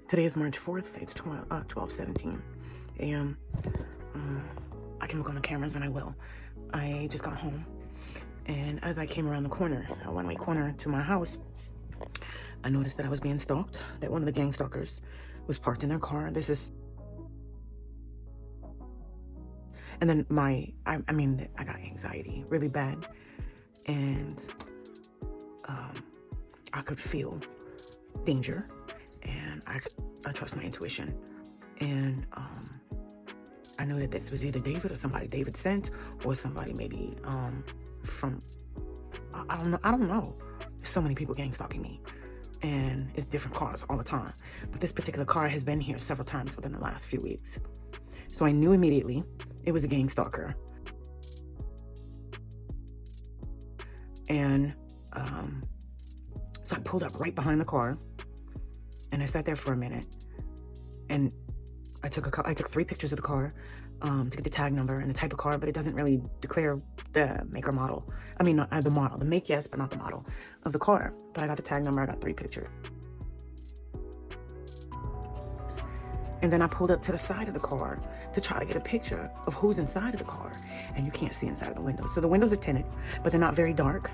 Today is March 4th. It's 12:17 a.m. I can look on the cameras and I will. I just got home, and as I came around the corner, a one-way corner to my house, I noticed that I was being stalked, that one of the gang stalkers was parked in their car. And then I got anxiety really bad, and I could feel danger, and I trust my intuition, and I knew that this was either David or somebody David sent, or somebody maybe from I don't know. There's so many people gang stalking me, and it's different cars all the time. But this particular car has been here several times within the last few weeks, so I knew immediately it was a gang stalker. And so I pulled up right behind the car, and I sat there for a minute, and I took 3 pictures of the car to get the tag number and the type of car, but it doesn't really declare the make or model. I mean, not the model, the make, yes, but not the model of the car. But I got the tag number, I got 3 pictures. And then I pulled up to the side of the car to try to get a picture of who's inside of the car. And you can't see inside of the windows. So the windows are tinted, but they're not very dark.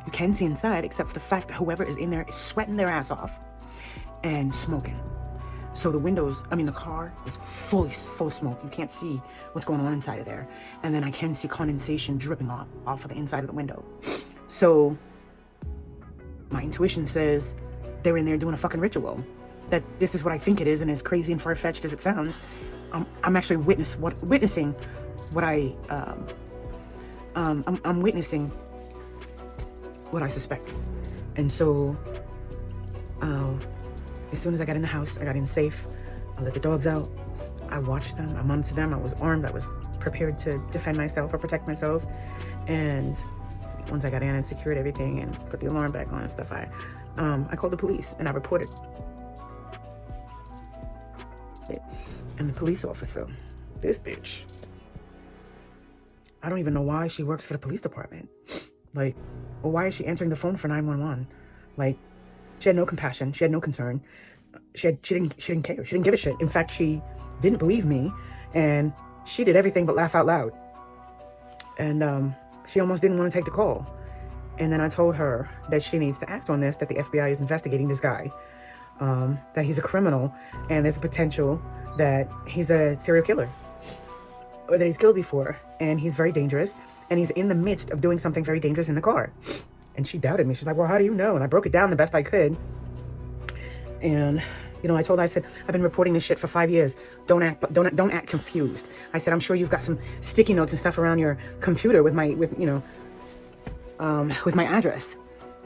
You can see inside, except for the fact that whoever is in there is sweating their ass off and smoking. So the car is full of smoke. You can't see what's going on inside of there. And then I can see condensation dripping off of the inside of the window. So my intuition says they're in there doing a fucking ritual. That this is what I think it is, and as crazy and far-fetched as it sounds, I'm actually witnessing what I'm witnessing what I suspected. And so as soon as I got in the house, I got in safe. I let the dogs out. I watched them. I monitored them. I was armed. I was prepared to defend myself or protect myself. And once I got in and secured everything and put the alarm back on and stuff, I called the police and I reported it. And the police officer, this bitch, I don't even know why she works for the police department. Like, well, why is she answering the phone for 911? Like, she had no compassion. She had no concern. She didn't care. She didn't give a shit. In fact, she didn't believe me, and she did everything but laugh out loud. And she almost didn't want to take the call. And then I told her that she needs to act on this, that the FBI is investigating this guy, that he's a criminal, and there's a potential that he's a serial killer, or that he's killed before, and he's very dangerous, and he's in the midst of doing something very dangerous in the car. And she doubted me. She's like, well, how do you know? And I broke it down the best I could. And, I told her, I said, I've been reporting this shit for 5 years. Don't act confused. I said, I'm sure you've got some sticky notes and stuff around your computer with my address.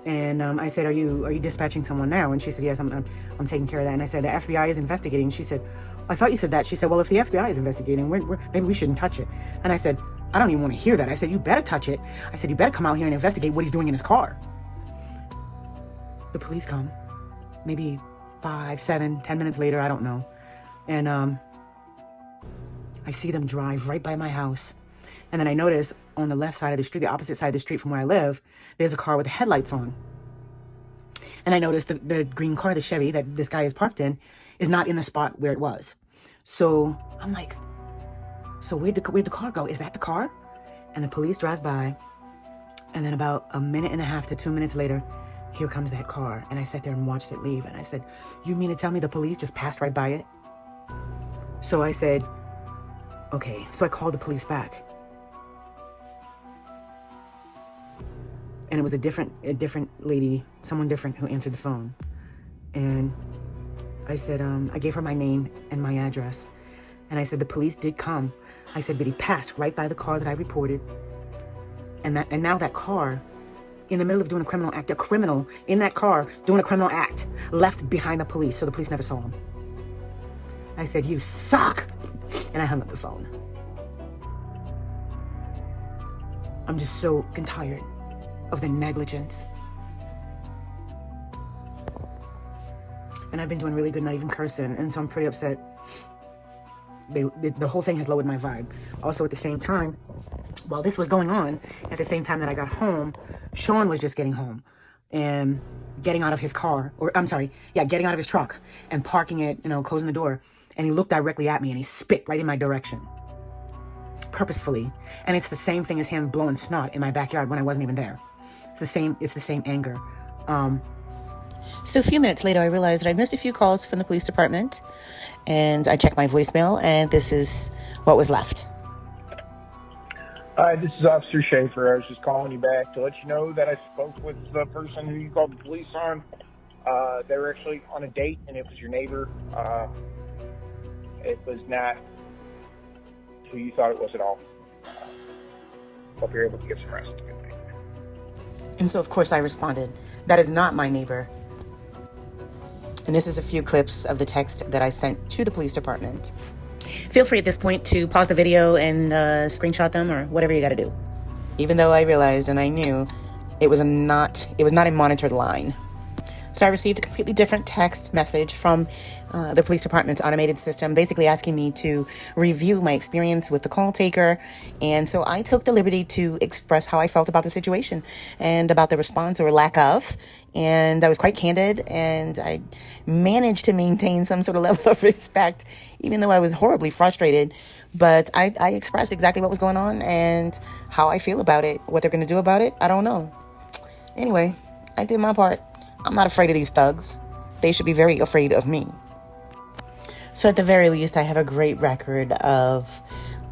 And I said, are you dispatching someone now? And she said, yes, I'm taking care of that. And I said, the FBI is investigating. She said, I thought you said that. She said, well, if the FBI is investigating, maybe we shouldn't touch it. And I said, I don't even want to hear that. I said, you better touch it. I said, you better come out here and investigate what he's doing in his car. The police come, maybe 5, 7, 10 minutes later, I don't know. And I see them drive right by my house. And then I notice on the left side of the street, the opposite side of the street from where I live, there's a car with the headlights on. And I noticed the green car, the Chevy that this guy is parked in, is not in the spot where it was. So I'm like, so where'd the car go? Is that the car? And the police drive by, and then about a minute and a half to 2 minutes later, here comes that car. And I sat there and watched it leave. And I said, you mean to tell me the police just passed right by it? So I said, okay. So I called the police back. And it was a different lady, someone different who answered the phone. And I said, I gave her my name and my address. And I said, the police did come. I said, but he passed right by the car that I reported. And now that car, in the middle of doing a criminal act, a criminal in that car doing a criminal act, left behind the police, so the police never saw him. I said, you suck! And I hung up the phone. I'm just so tired of the negligence. And I've been doing really good, not even cursing, and so I'm pretty upset. The whole thing has lowered my vibe. Also, at the same time, while this was going on, at the same time that I got home, Sean was just getting home. and getting out of his car, or I'm sorry, yeah, getting out of his truck and parking it, closing the door. And he looked directly at me and he spit right in my direction, purposefully. And it's the same thing as him blowing snot in my backyard when I wasn't even there. It's the same anger. So a few minutes later, I realized that I missed a few calls from the police department, and I checked my voicemail, and this is what was left. Hi, this is Officer Schaefer. I was just calling you back to let you know that I spoke with the person who you called the police on. They were actually on a date, and it was your neighbor. It was not who you thought it was at all. Hope you're able to get some rest. And so, of course, I responded, that is not my neighbor. And this is a few clips of the text that I sent to the police department. Feel free at this point to pause the video and screenshot them or whatever you got to do. Even though I realized and I knew it was not a monitored line. So I received a completely different text message from the police department's automated system, basically asking me to review my experience with the call taker. And so I took the liberty to express how I felt about the situation and about the response or lack of. And I was quite candid, and I managed to maintain some sort of level of respect, even though I was horribly frustrated. But I expressed exactly what was going on and how I feel about it. What they're going to do about it, I don't know. Anyway, I did my part. I'm not afraid of these thugs. They should be very afraid of me. So at the very least, I have a great record of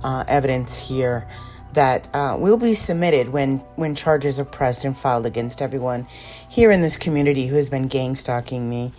evidence here that will be submitted when charges are pressed and filed against everyone here in this community who has been gang stalking me.